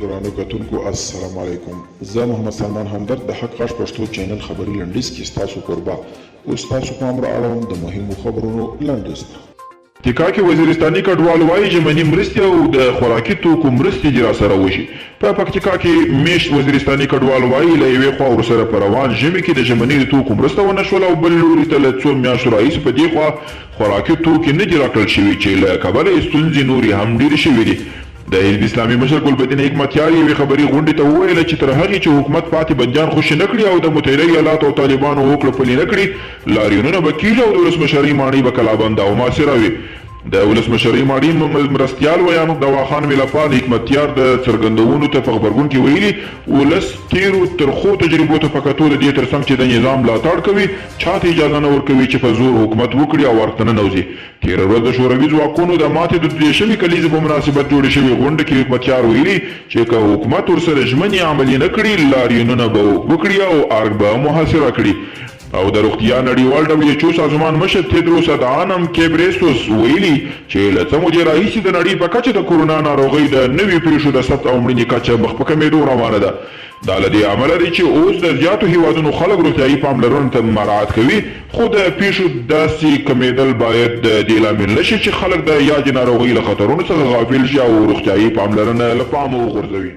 ګرانو کتونکو السلام علیکم. زه محمد سلمان همدرد د حق غږ پښتو چینل خبري لنډیز کې ستاسو کوربه اوس تاسو پام را اړوم د مهمو خبرونو لنډیز ته. تکا کې وزیرستاني کډوال وایي ژمني مرستې او د خوراکي توکو مرستې دې راسره وشي. په پکتیکا کې میشت وزیرستاني کډوال وایي له یوې خوا ورسره په روان ژمي کې د ژمني توکو مرسته ونه شوله او بل لوري ته له څو میاشتو راهیسې په دې خوا خوراکي توکي نه دي راکړل شوي چې له کبله یې ستونزې نورې هم ډېرې شوي دي. د حزب اسلامي مشر ګلبدین حکمتیار یوې خبري غونډې ته وویل چې تر هغې چې حکومت پاتې بندیان خوشي نه کړي او د متحده ایالاتو او طالبانو هوکړه پلي نه کړي لاریونونه به کېږي او د ولسمشرۍ ماڼۍ به کلابنده او محاصره وي. د ولسمشرۍ ماڼۍ مرستیال ویان دواخان ملپال حکمتیار د څرګندونو ته په غبرګون کې ویلي ولس تیرو ترخو تجربو ته په کتو د دې ترڅنګ چې د نظام ملاتړ کوي چاته اجازه نه ورکوي چې په زور حکومت وکړي او ورته ننوځي. تېره ورځ د شوروي ځواکونو د ماتې د 2 کلیزې په مناسبت جوړې شوې غونډه کې حکمتیار ویلي چې که حکومت ورسره ژمنې عملي نه کړي لاریونونه به وکړي او ارګ به محاصره کړي. او د روغتیا نړیوال WHO سازمان مشر تیدروس ادحانم کیبریسوس ویلي چې له څه مودې راهیسې د نړۍ په کچه د کورونا ناروغۍ د نوي پیښو د ثبت او مړینې کچه مخ په کمېدو روانه ده. دا له دې امله دی چې اوس د زیاتو هیوادونو خلک روغتیایي پاملرنې ته مراعات کوي خو د پیښو داسې کمېدل باید د دې لامل نه شي چې خلک د یادې ناروغۍ له خطرونو څخه غافل شي او روغتیایي پاملرنه له پامه وغورځوي.